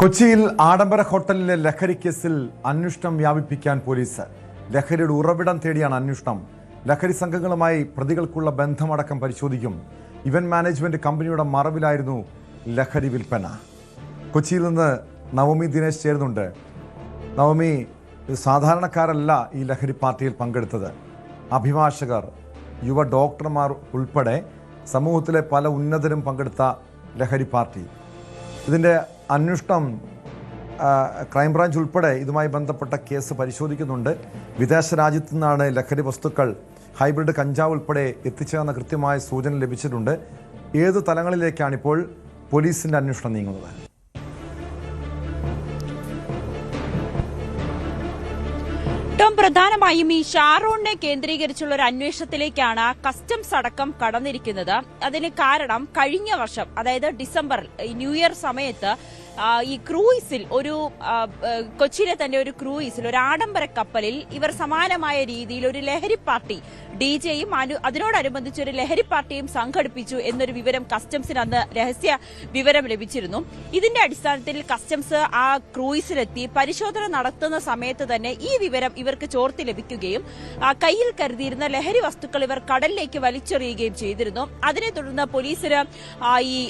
കൊച്ചിയിൽ ആഡംബര ഹോട്ടലിലെ ലഹരി കേസിൽ അന്വേഷണം വ്യാപിപ്പിക്കാൻ പോലീസ്. ലഹരിയുടെ ഉറവിടം തേടിയാണ് അന്വേഷണം. ലഹരി സംഘങ്ങളുമായി പ്രതികൾക്കുള്ള ബന്ധമടക്കം പരിശോധിക്കും. ഇവന്റ് മാനേജ്മെന്റ് കമ്പനിയുടെ മറവിലായിരുന്നു ലഹരി വിൽപ്പന. കൊച്ചിയിൽ നിന്ന് നവമി ദിനേശ് ചേരുന്നുണ്ട്. നവമി, സാധാരണക്കാരല്ല ഈ ലഹരി പാർട്ടിയിൽ പങ്കെടുത്തത്. അഭിഭാഷകർ, യുവ ഡോക്ടർമാർ ഉൾപ്പെടെ സമൂഹത്തിലെ പല ഉന്നതരും പങ്കെടുത്ത ലഹരി പാർട്ടി. ഇതിൻ്റെ അന്വേഷണം ക്രൈംബ്രാഞ്ച് ഉൾപ്പെടെ ഇതുമായി ബന്ധപ്പെട്ട കേസ് പരിശോധിക്കുന്നുണ്ട്. വിദേശ രാജ്യത്തു നിന്നാണ് ലഹരി വസ്തുക്കൾ, ഹൈബ്രിഡ് കഞ്ചാവ് ഉൾപ്പെടെ എത്തിച്ചതെന്ന കൃത്യമായ സൂചന ലഭിച്ചിട്ടുണ്ട്. ഏത് തലങ്ങളിലേക്കാണ് ഇപ്പോൾ പോലീസിൻ്റെ അന്വേഷണം നീങ്ങുന്നത്? പ്രധാനമായും ഈ ഷാരോണിനെ കേന്ദ്രീകരിച്ചുള്ള ഒരു അന്വേഷണത്തിലേക്കാണ് കസ്റ്റംസ് അടക്കം കടന്നിരിക്കുന്നത്. അതിന് കാരണം കഴിഞ്ഞ വർഷം, അതായത് ഡിസംബറിൽ ന്യൂ ഇയർ സമയത്ത് ഈ ക്രൂയിസിൽ കൊച്ചിയിലെ തന്നെ ഒരു ക്രൂയിസിൽ, ഒരു ആഡംബര കപ്പലിൽ ഇവർ സമാനമായ രീതിയിൽ ഒരു ലഹരി പാർട്ടി ഡിജെയും അതിനോടനുബന്ധിച്ച് ഒരു ലഹരി പാർട്ടിയും സംഘടിപ്പിച്ചു എന്നൊരു വിവരം കസ്റ്റംസിന് അന്ന് രഹസ്യ വിവരം ലഭിച്ചിരുന്നു. ഇതിന്റെ അടിസ്ഥാനത്തിൽ കസ്റ്റംസ് ആ ക്രൂയിസിലെത്തി പരിശോധന നടത്തുന്ന സമയത്ത് തന്നെ ഈ വിവരം ഇവർക്ക് ചോർത്തി ലഭിക്കുകയും കയ്യിൽ കരുതിയിരുന്ന ലഹരി വസ്തുക്കൾ ഇവർ കടലിലേക്ക് വലിച്ചെറിയുകയും ചെയ്തിരുന്നു. അതിനെ തുടർന്ന് പോലീസിന് ഈ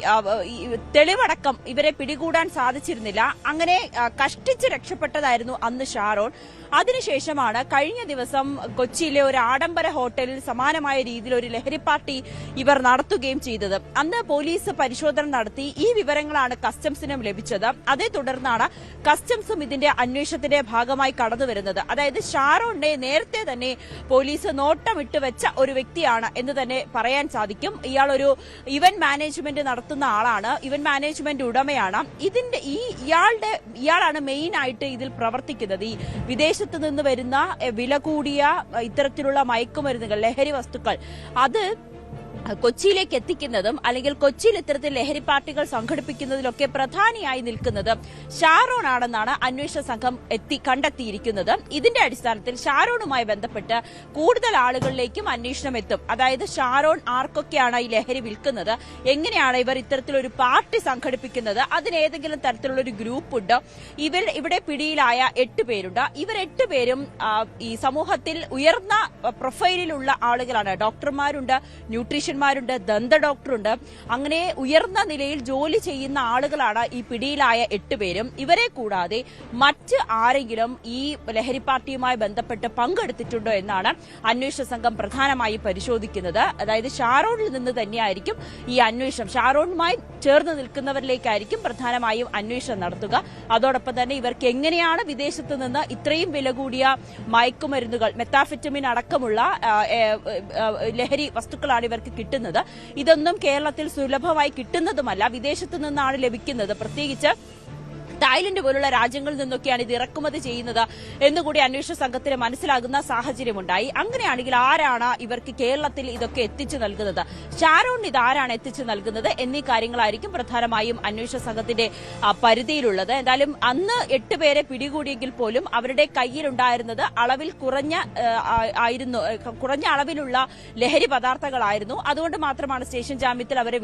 തെളിവടക്കം ഇവരെ പിടികൂടാൻ സാധിച്ചിരുന്നില്ല. അങ്ങനെ കഷ്ടിച്ച് രക്ഷപ്പെട്ടതായിരുന്നു അന്ന് ഷാരോൺ. അതിനുശേഷമാണ് കഴിഞ്ഞ ദിവസം കൊച്ചിയിലെ ഒരു ആഡംബര ഹോട്ടലിൽ സമാനമായ രീതിയിൽ ഒരു ലഹരി പാർട്ടി ഇവർ നടത്തുകയും ചെയ്തത്. അന്ന് പോലീസ് പരിശോധന നടത്തി. ഈ വിവരങ്ങളാണ് കസ്റ്റംസിനും ലഭിച്ചത്. അതേ തുടർന്നാണ് കസ്റ്റംസും ഇതിന്റെ അന്വേഷണത്തിന്റെ ഭാഗമായി കടന്നുവരുന്നത്. അതായത് ഷാരോണിനെ നേരത്തെ തന്നെ പോലീസ് നോട്ടമിട്ട് വെച്ച ഒരു വ്യക്തിയാണ് എന്ന് തന്നെ പറയാൻ സാധിക്കും. ഇയാൾ ഒരു ഇവന്റ് മാനേജ്മെന്റ് നടത്തുന്ന ആളാണ്, ഇവന്റ് മാനേജ്മെന്റ് ഉടമയാണ്. ഇയാളാണ് മെയിൻ ആയിട്ട് ഇതിൽ പ്രവർത്തിക്കുന്നത്. ഈ വിദേശത്ത് നിന്ന് വരുന്ന വില കൂടിയ ഇത്തരത്തിലുള്ള മയക്കുമരുന്നുകൾ, ലഹരി വസ്തുക്കൾ അത് കൊച്ചിയിലേക്ക് എത്തിക്കുന്നതും അല്ലെങ്കിൽ കൊച്ചിയിൽ ഇത്തരത്തിൽ ലഹരി പാർട്ടികൾ സംഘടിപ്പിക്കുന്നതിലൊക്കെ പ്രധാനിയായി നിൽക്കുന്നത് ഷാരോൺ ആണെന്നാണ് അന്വേഷണ സംഘം കണ്ടെത്തിയിരിക്കുന്നത്. ഇതിന്റെ അടിസ്ഥാനത്തിൽ ഷാരോണുമായി ബന്ധപ്പെട്ട് കൂടുതൽ ആളുകളിലേക്കും അന്വേഷണം എത്തും. അതായത് ഷാരോൺ ആർക്കൊക്കെയാണ് ഈ ലഹരി വിൽക്കുന്നത്, എങ്ങനെയാണ് ഇവർ ഇത്തരത്തിലൊരു പാർട്ടി സംഘടിപ്പിക്കുന്നത്, അതിനേതെങ്കിലും തരത്തിലുള്ള ഒരു ഗ്രൂപ്പ് ഉണ്ട്. ഇവിടെ പിടിയിലായ 8 പേരുണ്ട്. ഇവർ 8 പേരും ഈ സമൂഹത്തിൽ ഉയർന്ന പ്രൊഫൈലിലുള്ള ആളുകളാണ്. ഡോക്ടർമാരുണ്ട്, ന്യൂട്രീഷൻ ണ്ട്, ദന്ത ഡോക്ടറുണ്ട്. അങ്ങനെ ഉയർന്ന നിലയിൽ ജോലി ചെയ്യുന്ന ആളുകളാണ് ഈ പിടിയിലായ 8 പേരും. ഇവരെ കൂടാതെ മറ്റ് ആരെങ്കിലും ഈ ലഹരി പാർട്ടിയുമായി ബന്ധപ്പെട്ട് പങ്കെടുത്തിട്ടുണ്ടോ എന്നാണ് അന്വേഷണ സംഘം പ്രധാനമായും പരിശോധിക്കുന്നത്. അതായത് ഷാരോണിൽ നിന്ന് തന്നെയായിരിക്കും ഈ അന്വേഷണം, ഷാരോണുമായി ചേർന്ന് നിൽക്കുന്നവരിലേക്കായിരിക്കും പ്രധാനമായും അന്വേഷണം നടത്തുക. അതോടൊപ്പം തന്നെ ഇവർക്ക് എങ്ങനെയാണ് വിദേശത്ത് നിന്ന് ഇത്രയും വില കൂടിയ മയക്കുമരുന്നുകൾ, മെത്താഫെറ്റമിൻ അടക്കമുള്ള ലഹരി വസ്തുക്കളാണ് ഇവർക്ക് കിട്ടുന്നത്. ഇതൊന്നും കേരളത്തിൽ സുലഭമായി കിട്ടുന്നതുമല്ല, വിദേശത്ത് നിന്നാണ് ലഭിക്കുന്നത്. പ്രത്യേകിച്ച് തായ്ലൻഡ് പോലുള്ള രാജ്യങ്ങളിൽ നിന്നൊക്കെയാണ് ഇത് ഇറക്കുമതി ചെയ്യുന്നത് എന്നുകൂടി അന്വേഷണ സംഘത്തിന് മനസ്സിലാകുന്ന സാഹചര്യമുണ്ടായി. അങ്ങനെയാണെങ്കിൽ ആരാണ് ഇവർക്ക് കേരളത്തിൽ ഇതൊക്കെ എത്തിച്ചു നൽകുന്നത്, ഷാരോൺ ഇത് ആരാണ് എത്തിച്ചു നൽകുന്നത് എന്നീ കാര്യങ്ങളായിരിക്കും പ്രധാനമായും അന്വേഷണ സംഘത്തിന്റെ പരിധിയിലുള്ളത്. എന്തായാലും അന്ന് 8 പേരെ പിടികൂടിയെങ്കിൽ പോലും അവരുടെ കയ്യിലുണ്ടായിരുന്നത് കുറഞ്ഞ അളവിലുള്ള ലഹരി പദാർത്ഥങ്ങളായിരുന്നു. അതുകൊണ്ട് മാത്രമാണ് സ്റ്റേഷൻ ജാമ്യത്തിൽ അവരെ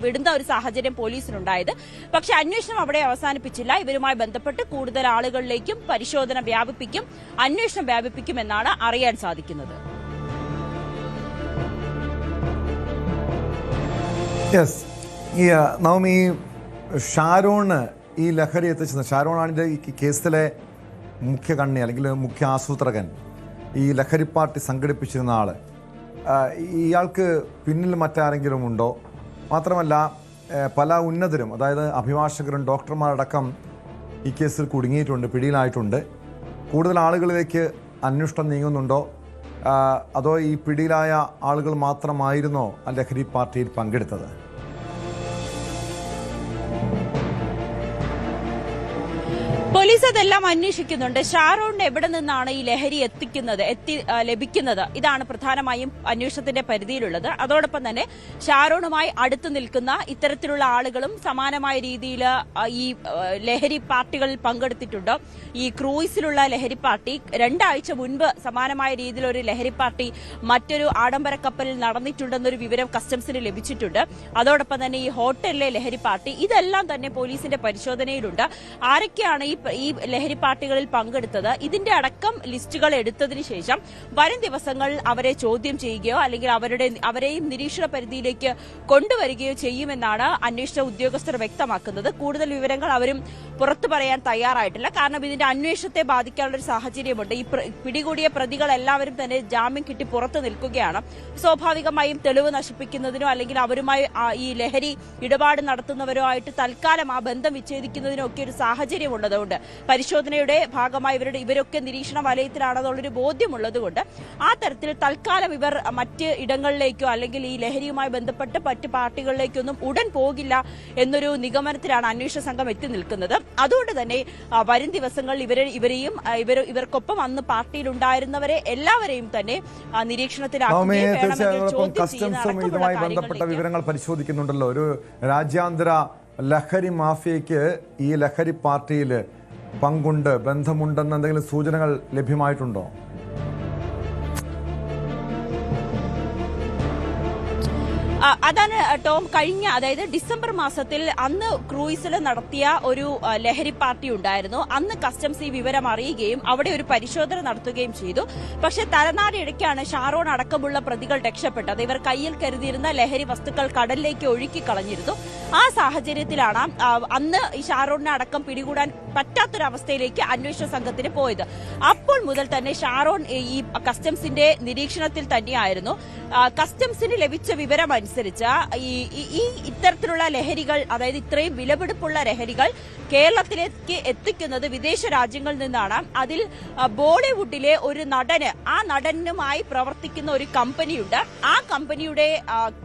വിടുന്ന ഒരു സാഹചര്യം പോലീസിനുണ്ടായത്. പക്ഷെ അന്വേഷണം അവിടെ അവസാനിപ്പിച്ചില്ല. ഇവരുമായി ബന്ധപ്പെട്ട് കൂടുതൽ ആളുകളിലേക്കും പരിശോധന വ്യാപിപ്പിക്കും, അന്വേഷണം വ്യാപിപ്പിക്കുമെന്നാണ് അറിയാൻ സാധിക്കുന്നത്. നവമി, ഷാരോണ് ഈ ലഹരി എത്തിച്ചത്, ഷാരോണാണ് ഈ കേസിലെ മുഖ്യ കണ്ണി അല്ലെങ്കിൽ മുഖ്യ ആസൂത്രകൻ, ഈ ലഹരി പാർട്ടി സംഘടിപ്പിച്ചിരുന്ന ആള്. ഇയാൾക്ക് പിന്നിൽ മറ്റാരെങ്കിലും ഉണ്ടോ? മാത്രമല്ല പല ഉന്നതരും, അതായത് അഭിഭാഷകരും ഡോക്ടർമാരടക്കം ഈ കേസിൽ കുടുങ്ങിയിട്ടുണ്ട്, പിടിയിലായിട്ടുണ്ട്. കൂടുതൽ ആളുകളിലേക്ക് അന്വേഷണം നീങ്ങുന്നുണ്ടോ? അതോ ഈ പിടിയിലായ ആളുകൾ മാത്രമായിരുന്നോ ആ ലഹരി പാർട്ടിയിൽ പങ്കെടുത്തത്? പോലീസ് അതെല്ലാം അന്വേഷിക്കുന്നുണ്ട്. ഷാരോണിന് എവിടെ നിന്നാണ് ഈ ലഹരി ലഭിക്കുന്നത്, ഇതാണ് പ്രധാനമായും അന്വേഷണത്തിന്റെ പരിധിയിലുള്ളത്. അതോടൊപ്പം തന്നെ ഷാരോണുമായി അടുത്തു നിൽക്കുന്ന ഇത്തരത്തിലുള്ള ആളുകളും സമാനമായ രീതിയിൽ ഈ ലഹരി പാർട്ടികളിൽ പങ്കെടുത്തിട്ടുണ്ട്. ഈ ക്രൂയിസിലുള്ള ലഹരി പാർട്ടി 2 ആഴ്ച മുൻപ് സമാനമായ രീതിയിൽ ഒരു ലഹരി പാർട്ടി മറ്റൊരു ആഡംബര കപ്പലിൽ നടന്നിട്ടുണ്ടെന്നൊരു വിവരം കസ്റ്റംസിന് ലഭിച്ചിട്ടുണ്ട്. അതോടൊപ്പം തന്നെ ഈ ഹോട്ടലിലെ ലഹരി പാർട്ടി, ഇതെല്ലാം തന്നെ പോലീസിന്റെ പരിശോധനയിലുണ്ട്. ആരൊക്കെയാണ് ഈ ലഹരി പാർട്ടികളിൽ പങ്കെടുത്തത്, ഇതിന്റെ അടക്കം ലിസ്റ്റുകൾ എടുത്തതിനു ശേഷം വരും ദിവസങ്ങൾ അവരെ ചോദ്യം ചെയ്യുകയോ അല്ലെങ്കിൽ അവരെയും നിരീക്ഷണ പരിധിയിലേക്ക് കൊണ്ടുവരികയോ ചെയ്യുമെന്നാണ് അന്വേഷണ ഉദ്യോഗസ്ഥർ വ്യക്തമാക്കുന്നത്. കൂടുതൽ വിവരങ്ങൾ അവരും പുറത്തു പറയാൻ തയ്യാറായിട്ടില്ല. കാരണം ഇതിന്റെ അന്വേഷണത്തെ ബാധിക്കാനുള്ള ഒരു സാഹചര്യമുണ്ട്. ഈ പിടികൂടിയ പ്രതികൾ എല്ലാവരും തന്നെ ജാമ്യം കിട്ടി പുറത്തു നിൽക്കുകയാണ്. സ്വാഭാവികമായും തെളിവ് നശിപ്പിക്കുന്നതിനോ അല്ലെങ്കിൽ അവരുമായി ഈ ലഹരി ഇടപാട് നടത്തുന്നവരുമായിട്ട് തൽക്കാലം ആ ബന്ധം വിച്ഛേദിക്കുന്നതിനോ ഒക്കെ ഒരു സാഹചര്യമുള്ളതുകൊണ്ട്, പരിശോധനയുടെ ഭാഗമായി ഇവരൊക്കെ നിരീക്ഷണ വലയത്തിലാണെന്നുള്ളൊരു ബോധ്യമുള്ളതുകൊണ്ട് ആ തരത്തിൽ തൽക്കാലം ഇവർ മറ്റ് ഇടങ്ങളിലേക്കോ അല്ലെങ്കിൽ ഈ ലഹരിയുമായി ബന്ധപ്പെട്ട് മറ്റ് പാർട്ടികളിലേക്കൊന്നും ഉടൻ പോകില്ല എന്നൊരു നിഗമനത്തിലാണ് അന്വേഷണ സംഘം എത്തി നിൽക്കുന്നത്. അതുകൊണ്ട് തന്നെ വരും ദിവസങ്ങളിൽ ഇവർക്കൊപ്പം അന്ന് പാർട്ടിയിലുണ്ടായിരുന്നവരെ എല്ലാവരെയും തന്നെ നിരീക്ഷണത്തിലാക്കുകയും കസ്റ്റംസും ഇതുമായി ബന്ധപ്പെട്ട വിവരങ്ങൾ പരിശോധിക്കുന്നുണ്ടല്ലോ. ഒരു രാജ്യാന്തര ലഹരി മാഫിയയ്ക്ക് ഈ ലഹരി പാർട്ടിയിൽ പങ്കുണ്ട്, ബന്ധമുണ്ടെന്ന് എന്തെങ്കിലും സൂചനകൾ ലഭ്യമായിട്ടുണ്ടോ? അതാണ് ടോം, അതായത് ഡിസംബർ മാസത്തിൽ അന്ന് ക്രൂയിസിൽ നടത്തിയ ഒരു ലഹരി പാർട്ടി ഉണ്ടായിരുന്നു. അന്ന് കസ്റ്റംസ് ഈ വിവരം അറിയുകയും അവിടെ ഒരു പരിശോധന നടത്തുകയും ചെയ്തു. പക്ഷേ തലനാടിടയ്ക്കാണ് ഷാരോൺ അടക്കമുള്ള പ്രതികൾ രക്ഷപ്പെട്ടത്. ഇവർ കയ്യിൽ കരുതിയിരുന്ന ലഹരി വസ്തുക്കൾ കടലിലേക്ക് ഒഴുക്കി കളഞ്ഞിരുന്നു. ആ സാഹചര്യത്തിലാണ് അന്ന് ഈ ഷാരോണിനെ അടക്കം പിടികൂടാൻ പറ്റാത്തൊരവസ്ഥയിലേക്ക് അന്വേഷണ സംഘത്തിന് പോയത്. അപ്പോൾ മുതൽ തന്നെ ഷാരോൺ ഈ കസ്റ്റംസിന്റെ നിരീക്ഷണത്തിൽ തന്നെയായിരുന്നു. കസ്റ്റംസിന് ലഭിച്ച വിവരം അനുസരിച്ച് ഈ ഇത്തരത്തിലുള്ള ലഹരികൾ, അതായത് ഇത്രയും വിലപിടിപ്പുള്ള ലഹരികൾ കേരളത്തിലേക്ക് എത്തിക്കുന്നത് വിദേശ രാജ്യങ്ങളിൽ നിന്നാണ്. അതിൽ ബോളിവുഡിലെ ഒരു ആ നടനുമായി പ്രവർത്തിക്കുന്ന ഒരു കമ്പനിയുണ്ട്. ആ കമ്പനിയുടെ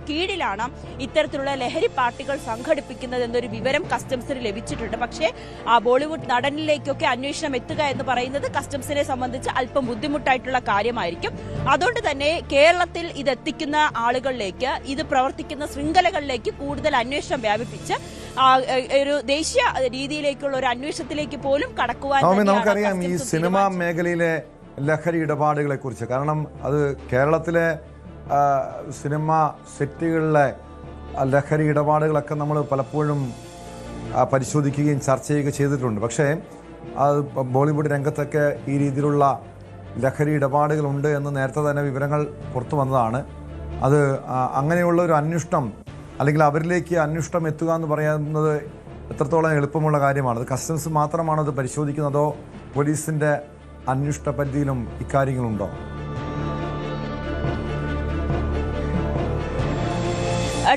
കീഴിലാണ് ഇത്തരത്തിലുള്ള ലഹരി പാർട്ടികൾ സംഘടിപ്പിക്കുന്നത് എന്നൊരു വിവരം കസ്റ്റംസിന് ലഭിച്ചിട്ടുണ്ട്. പക്ഷേ ആ ബോളിവുഡ് നടനിലേക്കൊക്കെ അന്വേഷണം എത്തുക എന്ന് പറയുന്നത് കസ്റ്റംസിനെ സംബന്ധിച്ച് അല്പം ബുദ്ധിമുട്ടായിട്ടുള്ള കാര്യമായിരിക്കും. അതുകൊണ്ട് തന്നെ കേരളത്തിൽ ഇതെത്തിക്കുന്ന ആളുകളിലേക്ക്, ഇത് പ്രവർത്തിക്കുന്ന ശൃംഖലകളിലേക്ക് കൂടുതൽ അന്വേഷണം വ്യാപിപ്പിച്ച് ഒരു ദേശീയ രീതിയിലേക്കുള്ള ഒരു അന്വേഷണത്തിലേക്ക് പോലും കടക്കുവാൻ നമുക്കറിയാം. ഈ സിനിമാ മേഖലയിലെ ലഹരി ഇടപാടുകളെ കുറിച്ച്, കാരണം അത് കേരളത്തിലെ സിനിമ സെറ്റുകളിലെ ലഹരി ഇടപാടുകളൊക്കെ നമ്മൾ പലപ്പോഴും പരിശോധിക്കുകയും ചർച്ച ചെയ്യുകയും ചെയ്തിട്ടുണ്ട്. പക്ഷേ അത് ബോളിവുഡ് രംഗത്തൊക്കെ ഈ രീതിയിലുള്ള ലഹരി ഇടപാടുകളുണ്ട് എന്ന് നേരത്തെ തന്നെ വിവരങ്ങൾ പുറത്തു വന്നതാണ്. അത് അങ്ങനെയുള്ള ഒരു അന്വേഷണം അല്ലെങ്കിൽ അവരിലേക്ക് അന്വേഷണം എത്തുക എന്ന് പറയുന്നത് എത്രത്തോളം എളുപ്പമുള്ള കാര്യമാണ്? അത് കസ്റ്റംസ് മാത്രമാണോ അത് പരിശോധിക്കുന്നതോ പോലീസിൻ്റെ അന്വേഷണ പരിധിയിലും ഇക്കാര്യങ്ങളുണ്ടോ?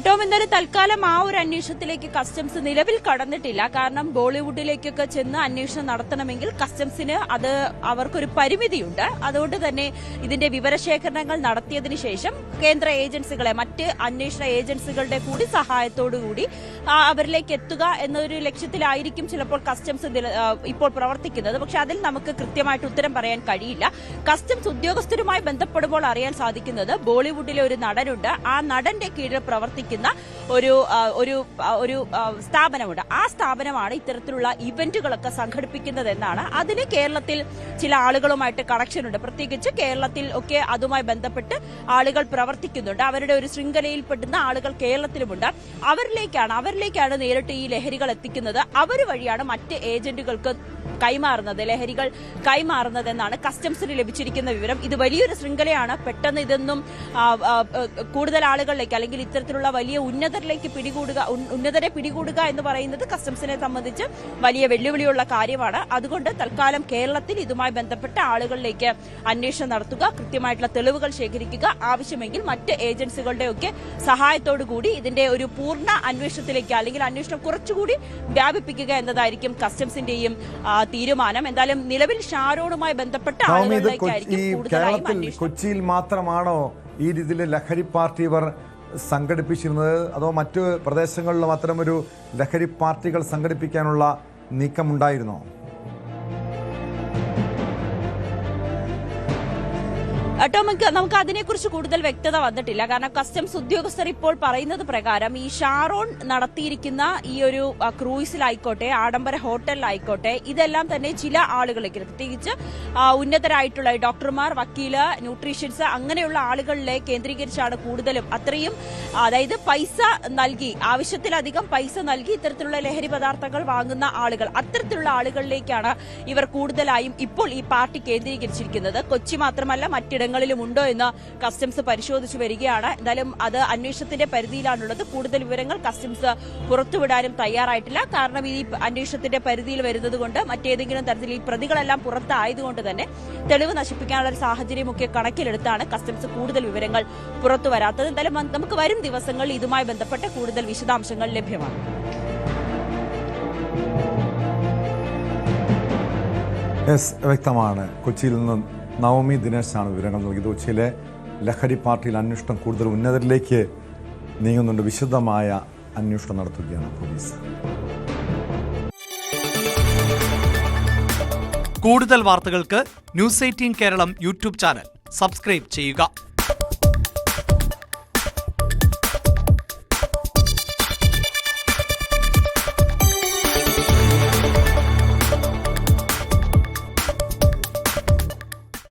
ടോം, എന്തായാലും തൽക്കാലം ആ ഒരു അന്വേഷണത്തിലേക്ക് കസ്റ്റംസ് നിലവിൽ കടന്നിട്ടില്ല. കാരണം ബോളിവുഡിലേക്കൊക്കെ ചെന്ന് അന്വേഷണം നടത്തണമെങ്കിൽ കസ്റ്റംസിന് അവർക്കൊരു പരിമിതിയുണ്ട്. അതുകൊണ്ട് തന്നെ ഇതിന്റെ വിവരശേഖരണങ്ങൾ നടത്തിയതിനു ശേഷം കേന്ദ്ര ഏജൻസികളെ, മറ്റ് അന്വേഷണ ഏജൻസികളുടെ കൂടി സഹായത്തോടുകൂടി അവരിലേക്ക് എത്തുക എന്നൊരു ലക്ഷ്യത്തിലായിരിക്കും ചിലപ്പോൾ കസ്റ്റംസ് ഇപ്പോൾ പ്രവർത്തിക്കുന്നത്. പക്ഷെ അതിൽ നമുക്ക് കൃത്യമായിട്ട് ഉത്തരം പറയാൻ കഴിയില്ല. കസ്റ്റംസ് ഉദ്യോഗസ്ഥരുമായി ബന്ധപ്പെടുമ്പോൾ അറിയാൻ സാധിക്കുന്നത് ബോളിവുഡിലെ ഒരു നടനുണ്ട്. ആ നടന്റെ കീഴിൽ പ്രവർത്തിക്കുന്ന ഒരു സ്ഥാപനമുണ്ട്. ആ സ്ഥാപനമാണ് ഇത്തരത്തിലുള്ള ഇവന്റുകളൊക്കെ സംഘടിപ്പിക്കുന്നതെന്നാണ്. അതിന് കേരളത്തിൽ ചില ആളുകളുമായിട്ട് കണക്ഷൻ ഉണ്ട്. പ്രത്യേകിച്ച് കേരളത്തിൽ ഒക്കെ അതുമായി ബന്ധപ്പെട്ട് ആളുകൾ പ്രവർത്തിക്കുന്നുണ്ട്. അവരുടെ ഒരു ശൃംഖലയിൽപ്പെടുന്ന ആളുകൾ കേരളത്തിലുമുണ്ട്. അവരിലേക്കാണ് നേരിട്ട് ഈ ലഹരികൾ എത്തിക്കുന്നത്. അവർ വഴിയാണ് മറ്റ് ഏജന്റുകൾക്ക് ലഹരികൾ കൈമാറുന്നതെന്നാണ് കസ്റ്റംസിന് ലഭിച്ചിരിക്കുന്ന വിവരം. ഇത് വലിയൊരു ശൃംഖലയാണ്. പെട്ടെന്ന് ഇതൊന്നും കൂടുതൽ ആളുകളിലേക്ക് അല്ലെങ്കിൽ ഇത്തരത്തിലുള്ള വലിയ ഉന്നതരെ പിടികൂടുക എന്ന് പറയുന്നത് കസ്റ്റംസിനെ സംബന്ധിച്ച് വലിയ വെല്ലുവിളിയുള്ള കാര്യമാണ്. അതുകൊണ്ട് തൽക്കാലം കേരളത്തിൽ ഇതുമായി ബന്ധപ്പെട്ട ആളുകളിലേക്ക് അന്വേഷണം നടത്തുക, കൃത്യമായിട്ടുള്ള തെളിവുകൾ ശേഖരിക്കുക, ആവശ്യമെങ്കിൽ മറ്റ് ഏജൻസികളുടെ ഒക്കെ സഹായത്തോടുകൂടി ഇതിന്റെ ഒരു പൂർണ്ണ അന്വേഷണത്തിലേക്ക് അല്ലെങ്കിൽ അന്വേഷണം കുറച്ചുകൂടി വ്യാപിപ്പിക്കുക എന്നതായിരിക്കും കസ്റ്റംസിന്റെയും തീരുമാനം. എന്തായാലും നിലവിൽ ഷാരോണുമായി ബന്ധപ്പെട്ട കൊച്ചിയിൽ മാത്രമാണോ ഈ രീതിയിൽ ലഹരി പാർട്ടി ഇവർ സംഘടിപ്പിച്ചിരുന്നത്, അതോ മറ്റു പ്രദേശങ്ങളിലും അത്തരമൊരു ലഹരി പാർട്ടികൾ സംഘടിപ്പിക്കാനുള്ള നീക്കമുണ്ടായിരുന്നോ? നമുക്ക് അതിനെക്കുറിച്ച് കൂടുതൽ വ്യക്തത വന്നിട്ടില്ല. കാരണം കസ്റ്റംസ് ഉദ്യോഗസ്ഥർ ഇപ്പോൾ പറയുന്നത് പ്രകാരം ഈ ഷാരോൺ നടത്തിയിരിക്കുന്ന ഈ ഒരു ക്രൂയിസിലായിക്കോട്ടെ, ആഡംബര ഹോട്ടലിലായിക്കോട്ടെ, ഇതെല്ലാം തന്നെ ചില ആളുകളിലേക്ക്, പ്രത്യേകിച്ച് ഉന്നതരായിട്ടുള്ള ഡോക്ടർമാർ, വക്കീല്, ന്യൂട്രീഷ്യൻസ് അങ്ങനെയുള്ള ആളുകളിലെ കേന്ദ്രീകരിച്ചാണ് കൂടുതലും. അത്രയും അതായത് പൈസ നൽകി, ആവശ്യത്തിലധികം പൈസ നൽകി ഇത്തരത്തിലുള്ള ലഹരി പദാർത്ഥങ്ങൾ വാങ്ങുന്ന ആളുകൾ, അത്തരത്തിലുള്ള ആളുകളിലേക്കാണ് ഇവർ കൂടുതലായും ഇപ്പോൾ ഈ പാർട്ടി കേന്ദ്രീകരിച്ചിരിക്കുന്നത്. കൊച്ചി മാത്രമല്ല മറ്റിടങ്ങളിലും ഉണ്ടോ എന്ന് കസ്റ്റംസ് പരിശോധിച്ചു വരികയാണ്. എന്തായാലും അത് അന്വേഷണത്തിന്റെ പരിധിയിലാണുള്ളത്. കൂടുതൽ വിവരങ്ങൾ കസ്റ്റംസ് പുറത്തുവിടാനും തയ്യാറായിട്ടില്ല. കാരണം ഈ അന്വേഷണത്തിന്റെ പരിധിയിൽ വരുന്നത് കൊണ്ട് മറ്റേതെങ്കിലും തരത്തിൽ ഈ പ്രതികളെല്ലാം പുറത്തായതുകൊണ്ട് തന്നെ തെളിവ് നശിപ്പിക്കാനുള്ള ഒരു സാഹചര്യമൊക്കെ കണക്കിലെടുത്താണ് കസ്റ്റംസ് കൂടുതൽ വിവരങ്ങൾ പുറത്തു വരാത്തത്. എന്തായാലും നമുക്ക് വരും ദിവസങ്ങളിൽ ഇതുമായി ബന്ധപ്പെട്ട് കൂടുതൽ വിശദാംശങ്ങൾ ലഭ്യമാണ്. വ്യക്തമാണ്. കൊച്ചിയിൽ നിന്ന് നവമി ദിനേശാണ് വിവരങ്ങൾ നൽകിയത്. കൊച്ചിയിലെ ലഹരി പാർട്ടിയിൽ അന്വേഷണം കൂടുതൽ ഉന്നതരിലേക്ക് നീങ്ങുന്നുണ്ട്. വിശദമായ അന്വേഷണം നടത്തുകയാണ് പോലീസ്. കൂടുതൽ വാർത്തകൾക്ക് news 18 Keralam YouTube channel subscribe ചെയ്യുക.